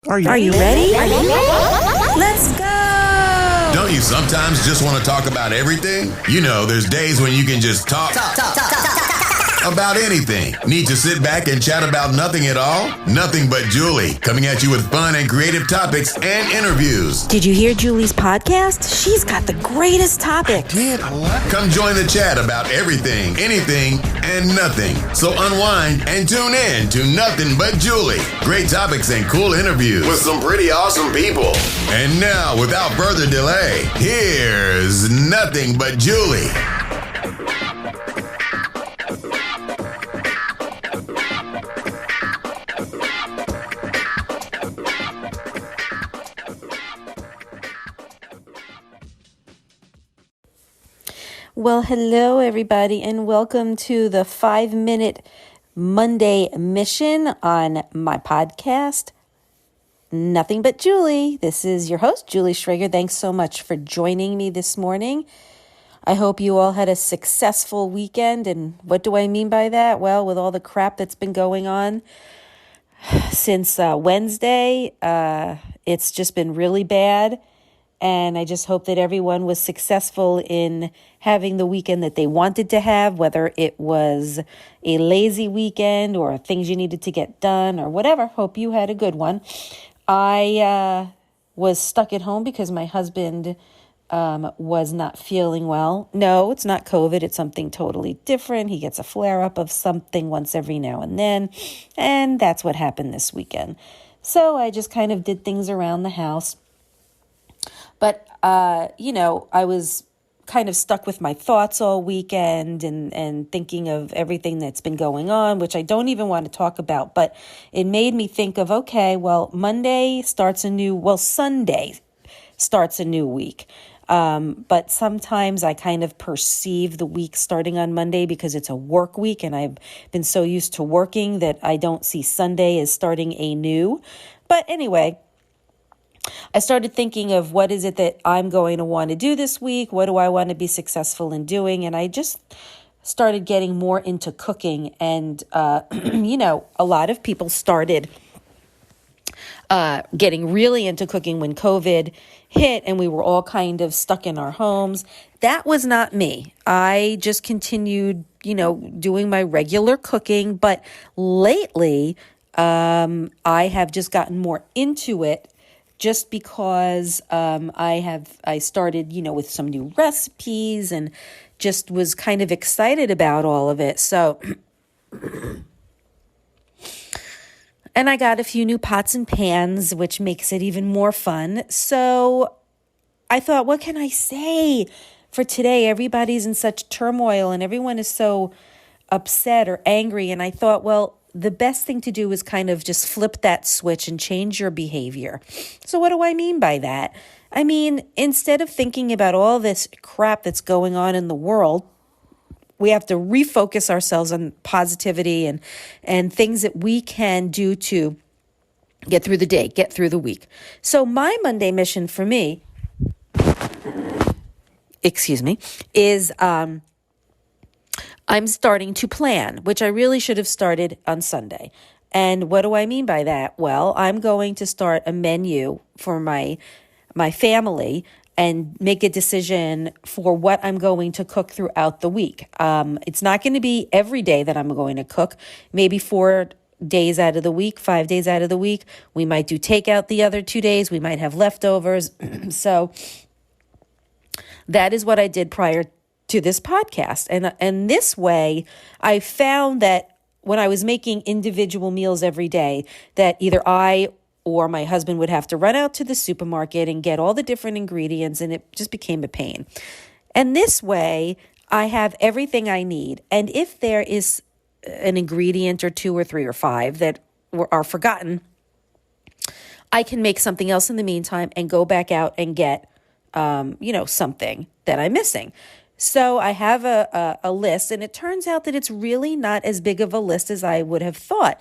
Are you ready? Let's go! Don't you sometimes just want to talk about everything? You know, there's days when you can just talk about anything. Need to sit back and chat about nothing at all? Nothing But Julie, coming at you with fun and creative topics and interviews. Did you hear Julie's podcast? She's got the greatest topics. Come join the chat about everything, anything, and nothing. So unwind and tune in to Nothing But Julie. Great topics and cool interviews with some pretty awesome people. And now, without further delay, here's Nothing But Julie. Well, hello, everybody, and welcome to the 5-Minute Monday Mission on my podcast, Nothing But Julie. This is your host, Julie Schrager. Thanks so much for joining me this morning. I hope you all had a successful weekend. And what do I mean by that? Well, with all the crap that's been going on since Wednesday, it's just been really bad. And I just hope that everyone was successful in having the weekend that they wanted to have, whether it was a lazy weekend or things you needed to get done or whatever. Hope you had a good one. I was stuck at home because my husband was not feeling well. No, it's not COVID. It's something totally different. He gets a flare-up of something once every now and then. And that's what happened this weekend. So I just kind of did things around the house. But, I was kind of stuck with my thoughts all weekend and thinking of everything that's been going on, which I don't even want to talk about. But it made me think of, okay, well, Sunday starts a new week. But sometimes I kind of perceive the week starting on Monday because it's a work week and I've been so used to working that I don't see Sunday as starting anew. But anyway, I started thinking of what is it that I'm going to want to do this week? What do I want to be successful in doing? And I just started getting more into cooking. And, a lot of people started getting really into cooking when COVID hit and we were all kind of stuck in our homes. That was not me. I just continued, doing my regular cooking. But lately, I have just gotten more into it. Just because I started, with some new recipes and just was kind of excited about all of it. So, and I got a few new pots and pans, which makes it even more fun. So I thought, what can I say for today? Everybody's in such turmoil and everyone is so upset or angry. And I thought, well, the best thing to do is kind of just flip that switch and change your behavior. So what do I mean by that? I mean, instead of thinking about all this crap that's going on in the world, we have to refocus ourselves on positivity and things that we can do to get through the day, get through the week. So my Monday mission for me, is I'm starting to plan, which I really should have started on Sunday. And what do I mean by that? Well, I'm going to start a menu for my family and make a decision for what I'm going to cook throughout the week. It's not going to be every day that I'm going to cook. Maybe 4 days out of the week, 5 days out of the week. We might do takeout the other 2 days. We might have leftovers. So that is what I did prior to this podcast. And this way, I found that when I was making individual meals every day, that either I or my husband would have to run out to the supermarket and get all the different ingredients, and it just became a pain. And this way, I have everything I need. And if there is an ingredient or 2 or 3 or 5 that are forgotten, I can make something else in the meantime and go back out and get, something that I'm missing. So I have a list, and it turns out that it's really not as big of a list as I would have thought,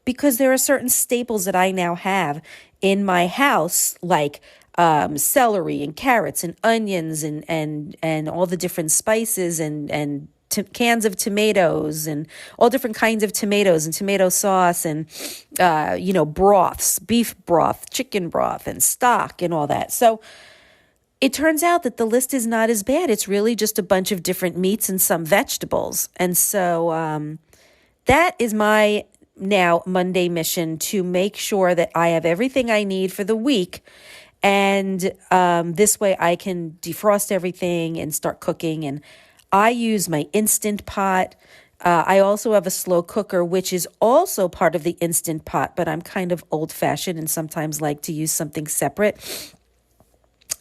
because there are certain staples that I now have in my house, like celery and carrots and onions and all the different spices and cans of tomatoes and all different kinds of tomatoes and tomato sauce and, broths, beef broth, chicken broth and stock and all that. So it turns out that the list is not as bad. It's really just a bunch of different meats and some vegetables. And so that is my now Monday mission, to make sure that I have everything I need for the week. And this way I can defrost everything and start cooking. And I use my Instant Pot. I also have a slow cooker, which is also part of the Instant Pot, but I'm kind of old-fashioned and sometimes like to use something separate.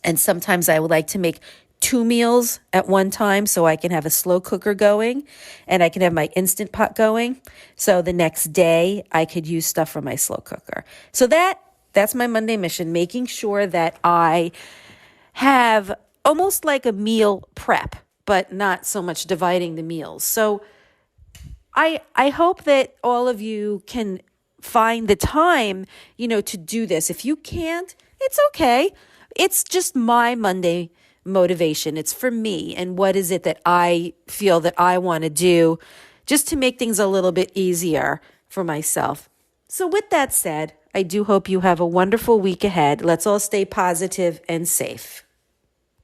And sometimes I would like to make 2 meals at one time, so I can have a slow cooker going and I can have my Instant Pot going. So the next day I could use stuff from my slow cooker. So that's my Monday mission, making sure that I have almost like a meal prep, but not so much dividing the meals. So I hope that all of you can find the time, to do this. If you can't, it's okay. It's just my Monday motivation. It's for me. And what is it that I feel that I want to do just to make things a little bit easier for myself. So with that said, I do hope you have a wonderful week ahead. Let's all stay positive and safe.